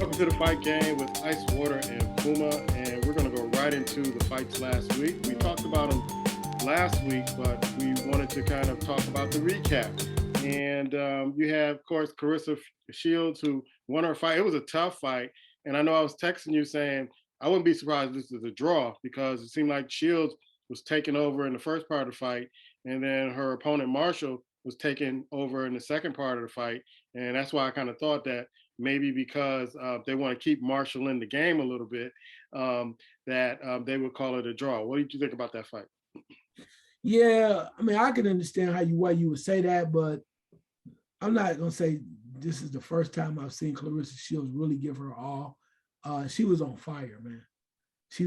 Welcome to the fight game with Icewater and Puma, and we're going to go right into the fights last week. We talked about them last week, but we wanted to kind of talk about the recap. And you have, of course, Carissa Shields, who won her fight. It was a tough fight, and I know I was texting you saying I wouldn't be surprised if this is a draw because it seemed like Shields was taking over in the first part of the fight, and then her opponent Marshall was taking over in the second part of the fight, and that's why I kind of thought that maybe because they want to keep Marshall in the game a little bit, that they would call it a draw. What did you think about that fight? Yeah, I mean, I can understand why you would say that, but I'm not gonna say this is the first time I've seen Clarissa Shields really give her all. She was on fire, man.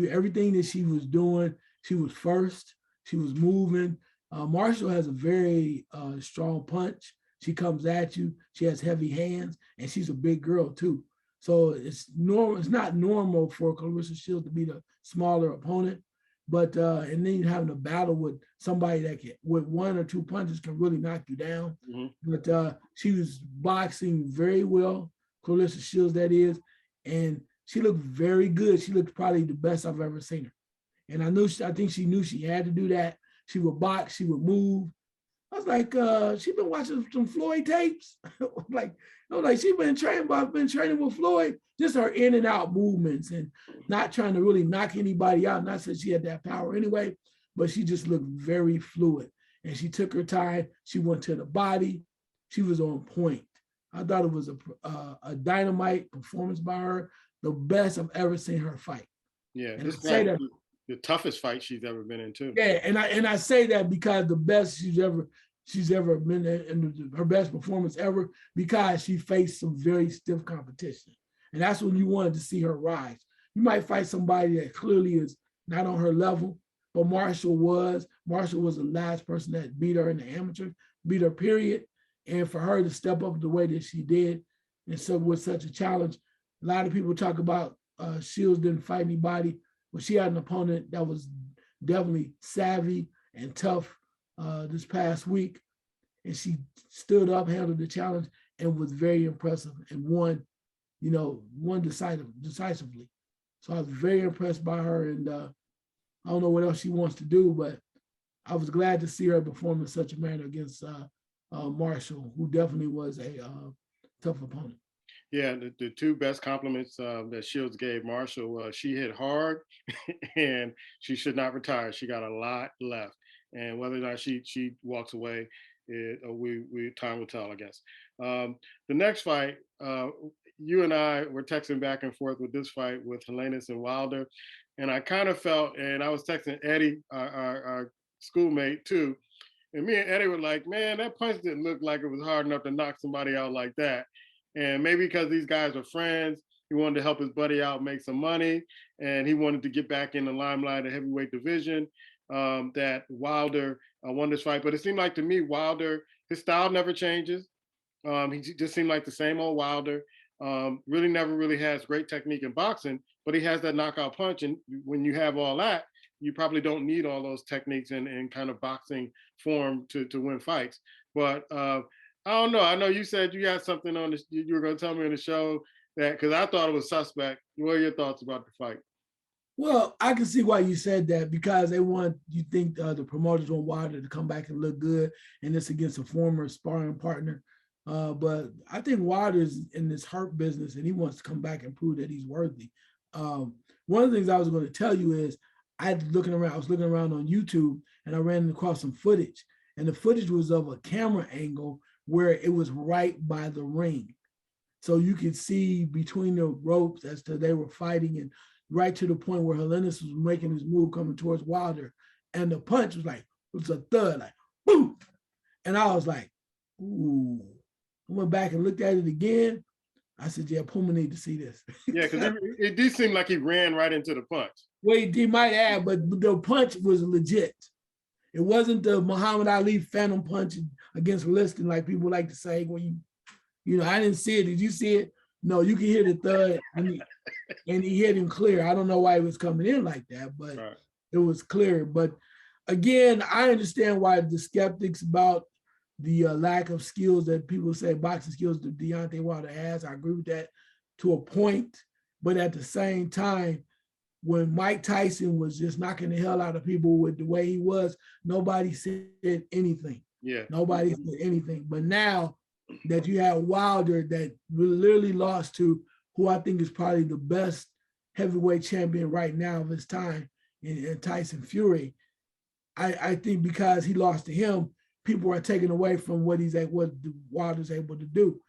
Everything that she was doing, she was first. She was moving. Marshall has a very strong punch. She comes at you. She has heavy hands, and she's a big girl too. So it's normal. It's not normal for Clarissa Shields to be the smaller opponent, but and then you're having a battle with somebody that can, with one or two punches, can really knock you down. Mm-hmm. But she was boxing very well, Clarissa Shields, that is, and she looked very good. She looked probably the best I've ever seen her. And I think she knew she had to do that. She would box. She would move. I was like, she been watching some Floyd tapes. I was like, she been training with Floyd. Just her in and out movements and not trying to really knock anybody out. Not that she had that power anyway, but she just looked very fluid. And she took her time. She went to the body. She was on point. I thought it was a dynamite performance by her. The best I've ever seen her fight. Yeah, and this fight was the toughest fight she's ever been in too. Yeah, and I say that because the best she's ever been in, her best performance ever, because she faced some very stiff competition. And that's when you wanted to see her rise. You might fight somebody that clearly is not on her level, but Marshall was. Marshall was the last person that beat her in the amateur, beat her, period. And for her to step up the way that she did, and so with such a challenge, a lot of people talk about Shields didn't fight anybody, but she had an opponent that was definitely savvy and tough this past week. And she stood up, handled the challenge, and was very impressive and won decisively. So I was very impressed by her, and I don't know what else she wants to do, but I was glad to see her perform in such a manner against Marshall, who definitely was a tough opponent. Yeah, the two best compliments that Shields gave Marshall, she hit hard and she should not retire. She got a lot left. And whether or not she walks away, time will tell, I guess. The next fight, you and I were texting back and forth with this fight with Helenius and Wilder. And I kind of felt, and I was texting Eddie, our schoolmate too, and me and Eddie were like, man, that punch didn't look like it was hard enough to knock somebody out like that. And maybe because these guys are friends, he wanted to help his buddy out make some money, and he wanted to get back in the limelight of heavyweight division, that Wilder won this fight. But it seemed like to me, Wilder, his style never changes. He just seemed like the same old Wilder. Really never really has great technique in boxing, but he has that knockout punch. And when you have all that, you probably don't need all those techniques in kind of boxing form to win fights. But I don't know. I know you said you had something on this. You were going to tell me on the show that, because I thought it was suspect. What are your thoughts about the fight? Well, I can see why you said that, because you think the promoters want Wilder to come back and look good, and it's against a former sparring partner. But I think Wilder's in this hurt business, and he wants to come back and prove that he's worthy. One of the things I was going to tell you is I was looking around on YouTube, and I ran across some footage, and the footage was of a camera angle where it was right by the ring. So you could see between the ropes as to they were fighting, and right to the point where Helenius was making his move coming towards Wilder. And the punch was like, it was a thud, like, boom. And I was like, ooh. I went back and looked at it again. I said, yeah, Puma need to see this. Yeah, because it did seem like he ran right into the punch. Well, he might have, but the punch was legit. It wasn't the Muhammad Ali phantom punch against Liston, like people like to say. When I didn't see it. Did you see it? No, you can hear the thud, and he hit him clear. I don't know why he was coming in like that, but right. It was clear. But again, I understand why the skeptics about the lack of skills that people say, boxing skills that Deontay Wilder has. I agree with that. to a point, but at the same time, when Mike Tyson was just knocking the hell out of people with the way he was, nobody said anything. Yeah. Nobody said anything. But now that you have Wilder that literally lost to who I think is probably the best heavyweight champion right now of his time in Tyson Fury, I think because he lost to him, people are taking away from what Wilder's able to do.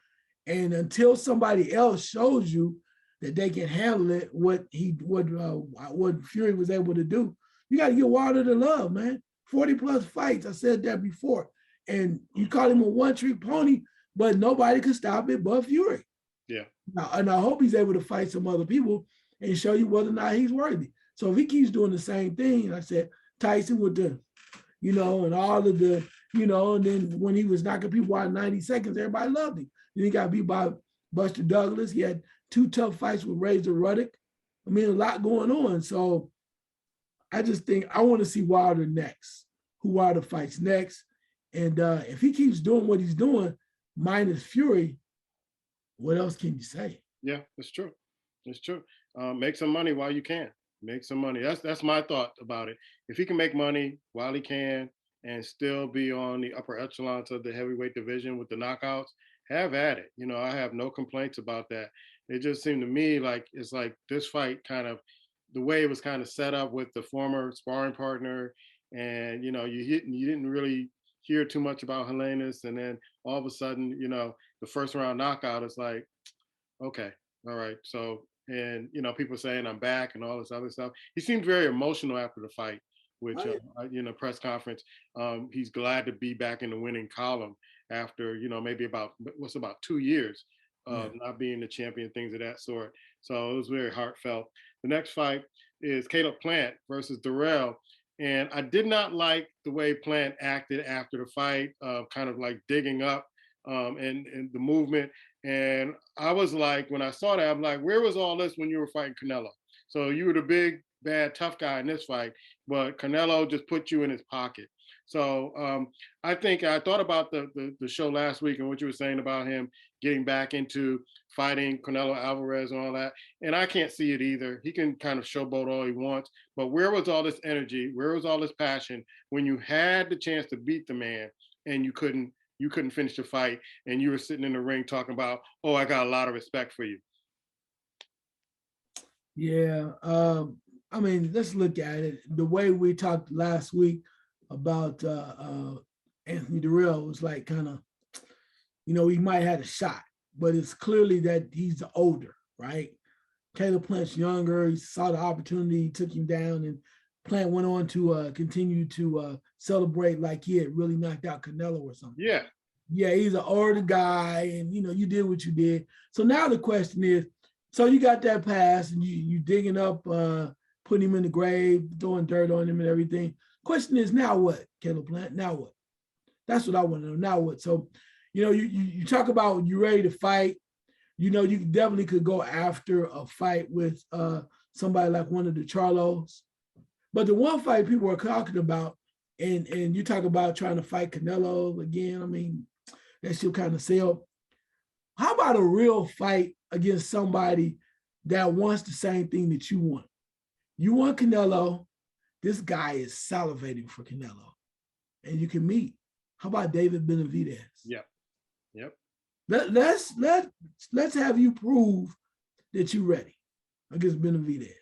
And until somebody else shows you that they can handle it, what Fury was able to do, you got to give Wilder the love, man. 40 plus fights. I said that before. And you call him a one-trick pony, but nobody could stop it but Fury. Yeah. And I hope he's able to fight some other people and show you whether or not he's worthy. So if he keeps doing the same thing, I said, Tyson with the, and all of the, and then when he was knocking people out in 90 seconds, everybody loved him. Then he got beat by Buster Douglas. He had 2 tough fights with Razor Ruddock. I mean, a lot going on. So I just think I want to see Wilder next, who Wilder fights next. And if he keeps doing what he's doing, minus Fury, what else can you say? Yeah, it's true. It's true. Make some money while you can. Make some money. That's my thought about it. If he can make money while he can and still be on the upper echelons of the heavyweight division with the knockouts, have at it. I have no complaints about that. It just seemed to me like it's like this fight kind of the way it was kind of set up with the former sparring partner, and you didn't really hear too much about Helenius, and then all of a sudden, the first round knockout is like, okay, all right, so. And, people saying I'm back and all this other stuff. He seemed very emotional after the fight, which, press conference. He's glad to be back in the winning column after, maybe about 2 years of not being the champion, things of that sort. So it was very heartfelt. The next fight is Caleb Plant versus Durrell. And I did not like the way Plant acted after the fight, kind of like digging up and the movement. And I was like, when I saw that, I'm like, where was all this when you were fighting Canelo? So you were the big, bad, tough guy in this fight, but Canelo just put you in his pocket. So I think I thought about the show last week and what you were saying about him getting back into fighting Canelo Alvarez and all that. And I can't see it either. He can kind of showboat all he wants, but where was all this energy? Where was all this passion when you had the chance to beat the man and you couldn't finish the fight, and you were sitting in the ring talking about, oh, I got a lot of respect for you? Yeah. I mean, let's look at it. The way we talked last week about Anthony Durrell was like kind of, he might have had a shot, but it's clearly that he's older, right? Caleb Plant's younger. He saw the opportunity, he took him down, and Plant went on to continue to celebrate like he had really knocked out Canelo or something. Yeah. Yeah, he's an older guy, and you did what you did. So now the question is, so you got that pass, and you digging up, putting him in the grave, throwing dirt on him and everything. Question is, now what, Caleb Plant? Now what? That's what I want to know. Now what? So, you talk about you ready to fight. You definitely could go after a fight with somebody like one of the Charlos. But the one fight people are talking about, and you talk about trying to fight Canelo again, I mean, that still kind of sell. How about a real fight against somebody that wants the same thing that you want? You want Canelo. This guy is salivating for Canelo. And you can meet. How about David Benavidez? Yep. Let's have you prove that you're ready against Benavidez.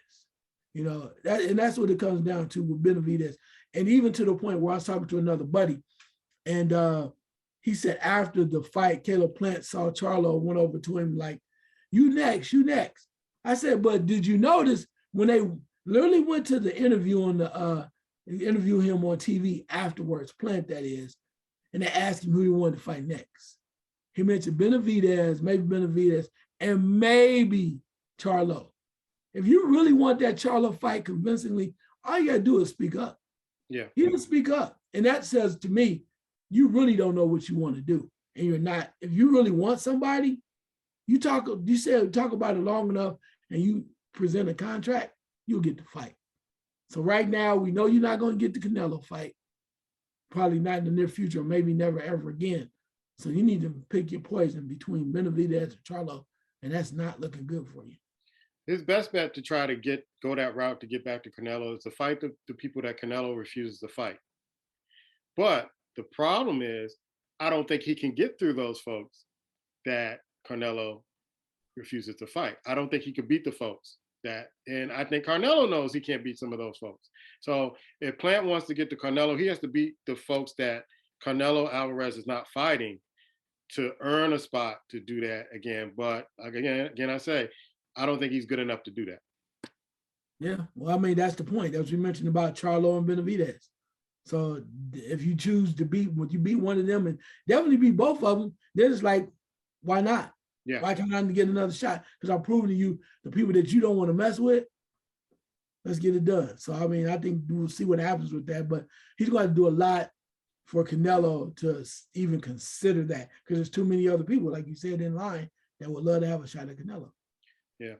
And that's what it comes down to with Benavidez. And even to the point where I was talking to another buddy, and he said after the fight, Caleb Plant saw Charlo, went over to him like, you next. I said, but did you notice when they literally went to the interview interview him on TV afterwards, Plant that is, and they asked him who he wanted to fight next. He mentioned Benavidez, and maybe Charlo. If you really want that Charlo fight convincingly, all you gotta do is speak up. Yeah. He didn't speak up. And that says to me, you really don't know what you want to do. And you're not, if you really want somebody, you talk about it long enough and you present a contract, you'll get the fight. So right now, we know you're not going to get the Canelo fight. Probably not in the near future, or maybe never ever again. So you need to pick your poison between Benavidez and Charlo. and that's not looking good for you. His best bet to try to go that route to get back to Canelo is to fight the people that Canelo refuses to fight. But the problem is, I don't think he can get through those folks that Canelo refuses to fight. I don't think he could beat the folks and I think Canelo knows he can't beat some of those folks. So if Plant wants to get to Canelo, he has to beat the folks that Canelo Alvarez is not fighting to earn a spot to do that again. But again, I say, I don't think he's good enough to do that. Yeah, well, I mean, that's the point. As we mentioned about Charlo and Benavidez. So if you choose to beat, when you beat one of them and definitely beat both of them, then it's like, why not? Yeah. Why can't I get another shot? Because I'm proving to you the people that you don't want to mess with, let's get it done. So, I mean, I think we'll see what happens with that, but he's going to do a lot for Canelo to even consider that because there's too many other people, like you said, in line that would love to have a shot at Canelo. Yeah.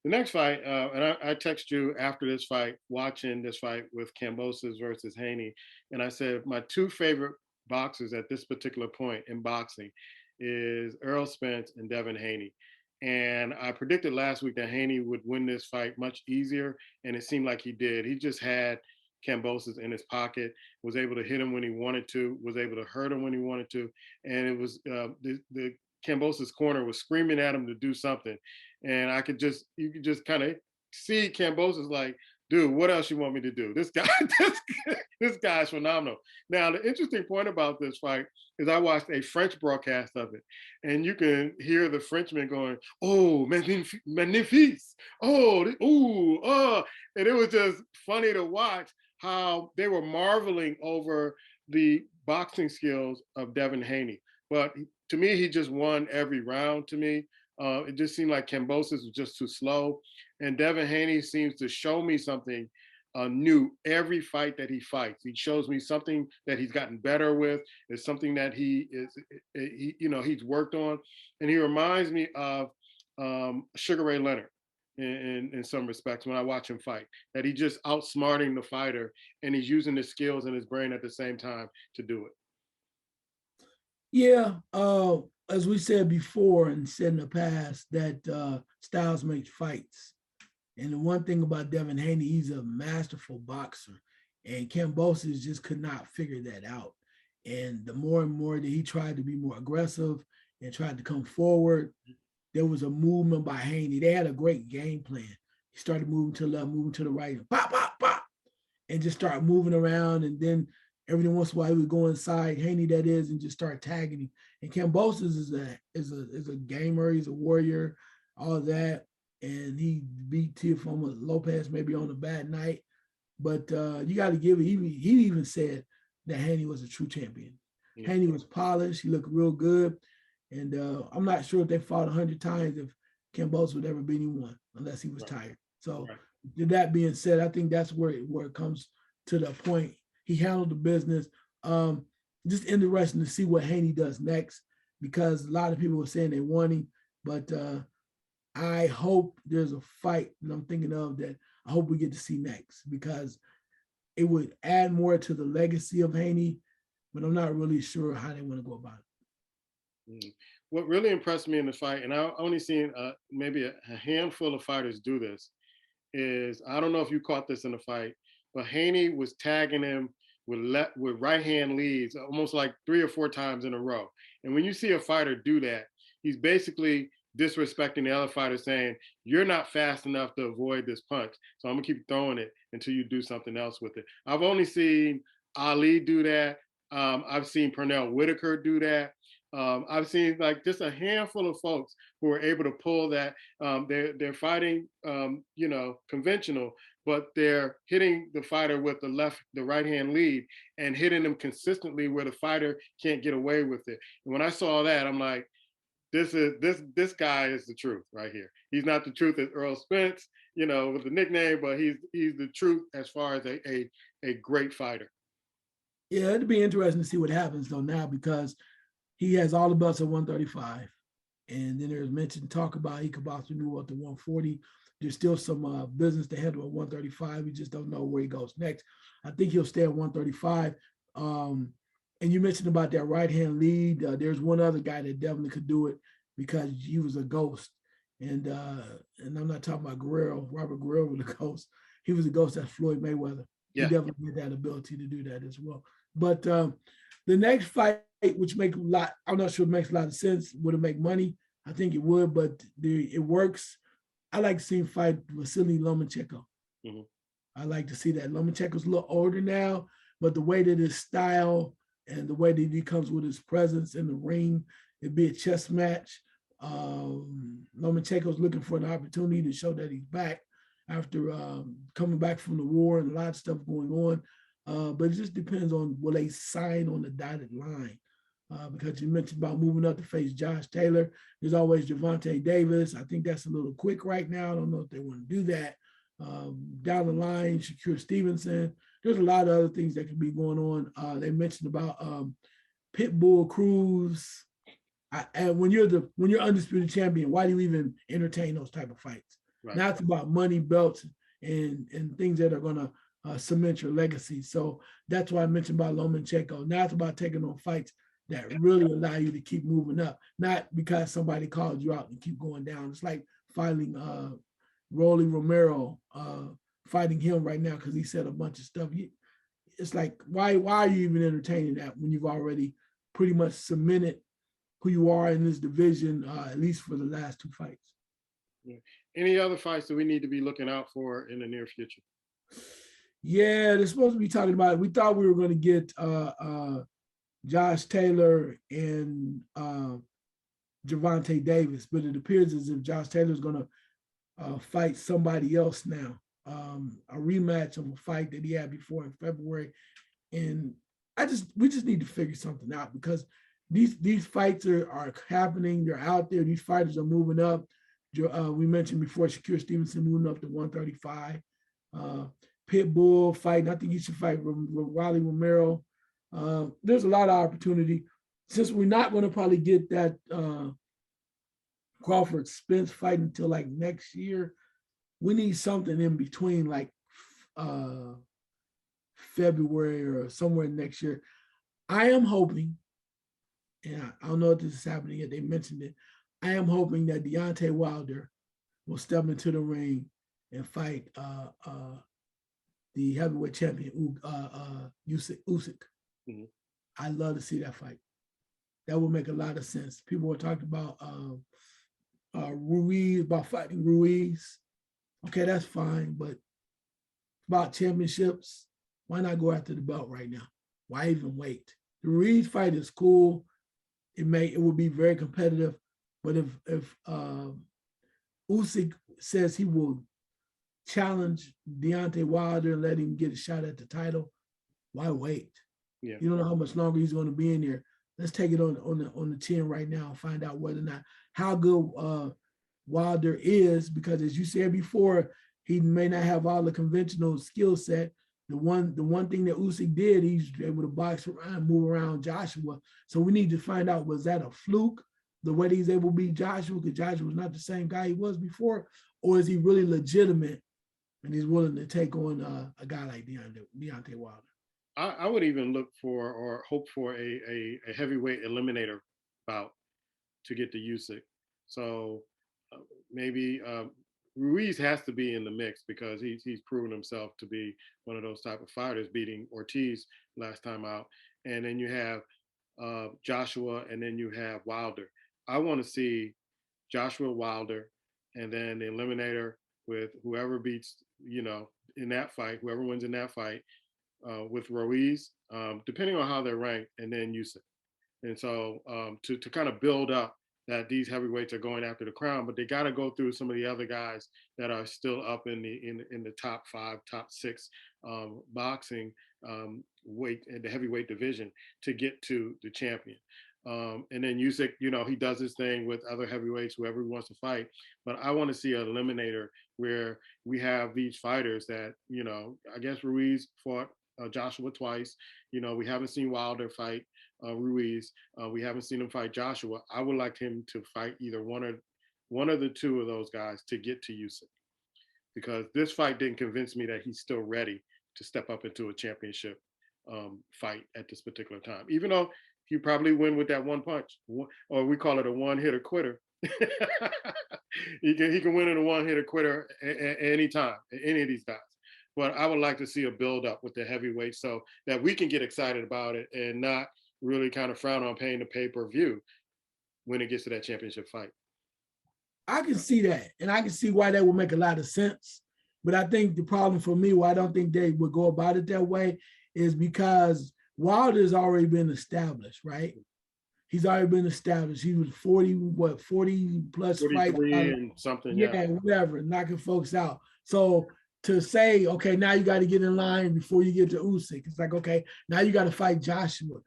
The next fight, and I text you after this fight, watching this fight with Kambosos versus Haney, and I said my two favorite boxers at this particular point in boxing is Errol Spence and Devin Haney. And I predicted last week that Haney would win this fight much easier, and it seemed like he did. He just had Kambosos in his pocket, was able to hit him when he wanted to, was able to hurt him when he wanted to, and it was the Kambosos corner was screaming at him to do something, and you could just kind of see Kambosos like, dude, what else you want me to do? This guy, this guy's phenomenal. Now, the interesting point about this fight is I watched a French broadcast of it, and you can hear the Frenchman going, "Oh, magnifique! Oh, ooh, oh," and it was just funny to watch how they were marveling over the boxing skills of Devin Haney. But to me, he just won every round. To me, it just seemed like Kambosos was just too slow. And Devin Haney seems to show me something new every fight that he fights. He shows me something that he's gotten better with. It's something that he's worked on, and he reminds me of Sugar Ray Leonard in some respects when I watch him fight. That he's just outsmarting the fighter, and he's using his skills and his brain at the same time to do it. Yeah, as we said before and said in the past, that styles make fights. And the one thing about Devin Haney, he's a masterful boxer. And Kambosos just could not figure that out. And the more and more that he tried to be more aggressive and tried to come forward, there was a movement by Haney. They had a great game plan. He started moving to the left, moving to the right, and pop, pop, pop, and just start moving around. And then every once in a while he would go inside, Haney that is, and just start tagging him. And Kambosos is a gamer, he's a warrior, all of that. And he beat Teofimo Lopez maybe on a bad night. But you got to give it, he even said that Haney was a true champion. Yeah. Haney was polished, he looked real good. And I'm not sure if they fought 100 times if Kambosos would ever beat anyone unless he was tired. So that being said, I think that's where it comes to the point. He handled the business. Just interesting to see what Haney does next, because a lot of people were saying they want him, but I hope there's a fight that I'm thinking of that I hope we get to see next, because it would add more to the legacy of Haney, but I'm not really sure how they want to go about it. What really impressed me in the fight, and I've only seen maybe a handful of fighters do this, is I don't know if you caught this in the fight, but Haney was tagging him with right hand leads almost like 3 or 4 times in a row. And when you see a fighter do that, he's basically disrespecting the other fighter, saying, you're not fast enough to avoid this punch, so I'm gonna keep throwing it until you do something else with it. I've only seen Ali do that. I've seen Pernell Whitaker do that. I've seen like just a handful of folks who are able to pull that. They're fighting, conventional, but they're hitting the fighter with the right hand lead and hitting them consistently where the fighter can't get away with it. And when I saw that, I'm like, this guy is the truth right here. He's not the truth as Errol Spence, with the nickname, but he's the truth as far as a great fighter. Yeah, it'd be interesting to see what happens though now, because he has all the belts at 135, and then there's talk about he could possibly move up to 140. There's still some business to handle at 135. We just don't know where he goes next. I think he'll stay at 135. And you mentioned about that right hand lead. There's one other guy that definitely could do it because he was a ghost, and I'm not talking about Guerrero. Robert Guerrero was a ghost. He was a ghost at Floyd Mayweather. He Yeah. definitely had that ability to do that as well. But the next fight, which makes a lot, I'm not sure it makes a lot of sense. Would it make money? I think it would, but it works. I like to see him fight Vasily Lomachenko. Mm-hmm. I like to see that. Lomachenko's a little older now, but the way that his style and the way that he comes with his presence in the ring, it'd be a chess match. Lomachenko's looking for an opportunity to show that he's back after coming back from the war and a lot of stuff going on. But it just depends on will they sign on the dotted line. Because you mentioned about moving up to face Josh Taylor. There's always Gervonta Davis. I think that's a little quick right now. I don't know if they want to do that. Down the line, Shakur Stevenson. There's a lot of other things that could be going on. They mentioned about Pitbull Cruz. And when you're undisputed champion, why do you even entertain those type of fights? Right. Now it's about money, belts, and things that are gonna cement your legacy. So that's why I mentioned about Lomachenko. Now it's about taking on fights that really allow you to keep moving up, not because somebody called you out and keep going down. It's like fighting Rolly Romero, fighting him right now because he said a bunch of stuff. It's like why are you even entertaining that when you've already pretty much cemented who you are in this division, at least for the last two fights. Yeah. Any other fights that we need to be looking out for in the near future? Yeah, they're supposed to be talking about it. We thought we were going to get Josh Taylor and Gervonta Davis, but it appears as if Josh Taylor is going to fight somebody else now. A rematch of a fight that he had before in February. And we just need to figure something out because these fights are happening. They're out there. These fighters are moving up. We mentioned before Shakur Stevenson moving up to 135. Pitbull fighting. I think he should fight Rolly Romero. There's a lot of opportunity. Since we're not going to probably get that Crawford Spence fight until like next year, we need something in between, like February or somewhere next year. I am hoping, and I don't know if this is happening yet, they mentioned it. I am hoping that Deontay Wilder will step into the ring and fight the heavyweight champion, Usyk. Mm-hmm. I'd love to see that fight. That would make a lot of sense. People were talking about Ruiz, about fighting Ruiz. Okay, that's fine, but about championships, why not go after the belt right now? Why even wait? The Ruiz fight is cool. It would be very competitive, but if Usyk says he will challenge Deontay Wilder and let him get a shot at the title, why wait? Yeah. You don't know how much longer he's going to be in there. Let's take it on the chin right now and find out whether or not how good Wilder is, because as you said before, he may not have all the conventional skill set. The one thing that Usyk did, he's able to box around, move around Joshua. So we need to find out, was that a fluke, the way he's able to beat Joshua, because Joshua was not the same guy he was before, or is he really legitimate and he's willing to take on a guy like Deontay Wilder? I would even look for or hope for a heavyweight eliminator bout to get to Usyk. So maybe Ruiz has to be in the mix because he's proven himself to be one of those type of fighters, beating Ortiz last time out. And then you have Joshua, and then you have Wilder. I want to see Joshua Wilder, and then the eliminator with whoever beats, in that fight, whoever wins in that fight with Ruiz, depending on how they're ranked, and then Usyk. And so to kind of build up that these heavyweights are going after the crown, but they got to go through some of the other guys that are still up in the top 5, top 6 boxing weight in the heavyweight division to get to the champion. And then Usyk, he does his thing with other heavyweights, whoever he wants to fight. But I want to see an eliminator where we have these fighters that, I guess Ruiz fought Joshua twice. We haven't seen Wilder fight Ruiz. We haven't seen him fight Joshua. I would like him to fight either one of the two of those guys to get to Usyk, because this fight didn't convince me that he's still ready to step up into a championship fight at this particular time, even though he probably win with that one punch, or we call it a one hitter quitter. he can win in a one-hitter quitter any time, any of these guys. But I would like to see a build up with the heavyweight so that we can get excited about it and not really kind of frown on paying the pay-per-view when it gets to that championship fight. I can see that, and I can see why that would make a lot of sense. But I think the problem for me, why I don't think they would go about it that way, is because Wilder's already been established, right? He's already been established. He was 40 plus fights. And something, yeah, whatever, knocking folks out. So to say, okay, now you got to get in line before you get to Usyk, it's like, okay, now you got to fight Joshua.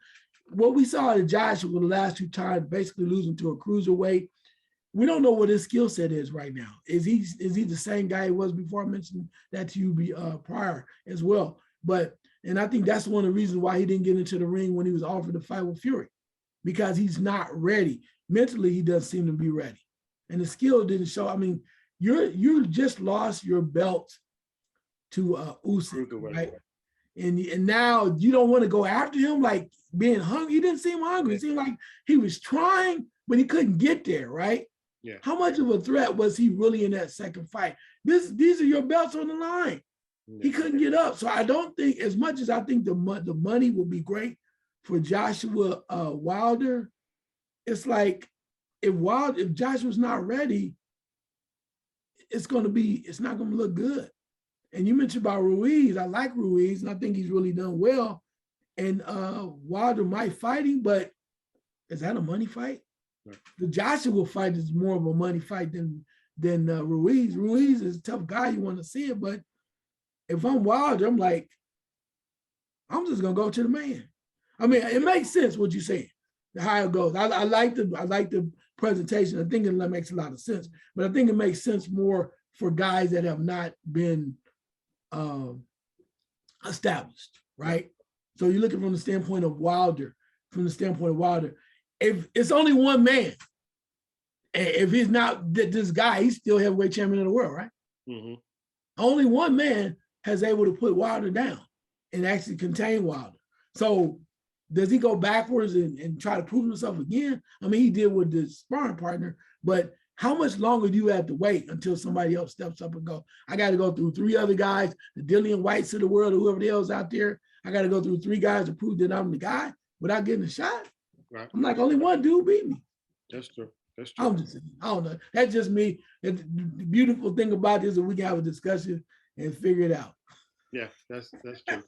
What we saw at Joshua the last 2 times, basically losing to a cruiserweight, we don't know what his skill set is right now. Is he the same guy he was before? I mentioned that to you prior as well. And I think that's one of the reasons why he didn't get into the ring when he was offered to fight with Fury, because he's not ready. Mentally, he doesn't seem to be ready. And the skill didn't show. I mean, you just lost your belt to Usyk, right? And now you don't want to go after him like being hungry. He didn't seem hungry. It seemed like he was trying, but he couldn't get there, right? Yeah. How much of a threat was he really in that second fight? These are your belts on the line. Yeah. He couldn't get up. So I don't think, as much as I think the money will be great for Joshua Wilder, it's like if Joshua's not ready, it's not going to look good. And you mentioned about Ruiz. I like Ruiz, and I think he's really done well. And Wilder might fight him, but is that a money fight? Right. The Joshua fight is more of a money fight than Ruiz. Ruiz is a tough guy. You want to see it, but if I'm Wilder, I'm like, I'm just gonna go to the man. I mean, it makes sense what you're saying, how it goes. I like the presentation. I think it makes a lot of sense, but I think it makes sense more for guys that have not been established, right? So you're looking from the standpoint of Wilder. If it's only one man, if he's not this guy, he's still heavyweight champion of the world, right? Mm-hmm. Only one man has able to put Wilder down and actually contain Wilder. So does he go backwards and try to prove himself again? I mean, he did with the sparring partner, but how much longer do you have to wait until somebody else steps up and go, I got to go through 3 other guys, the Dillian Whites of the world, or whoever the hell's out there. I got to go through 3 guys to prove that I'm the guy without getting a shot. Right. I'm like, only one dude beat me. That's true. I don't know. That's just me. The beautiful thing about this is we can have a discussion and figure it out. Yeah, that's true.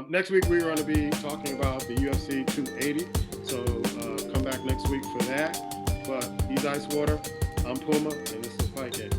Next week, we're going to be talking about the UFC 280. So come back next week for that. But he's Icewater, I'm Puma, and this is Fight Game.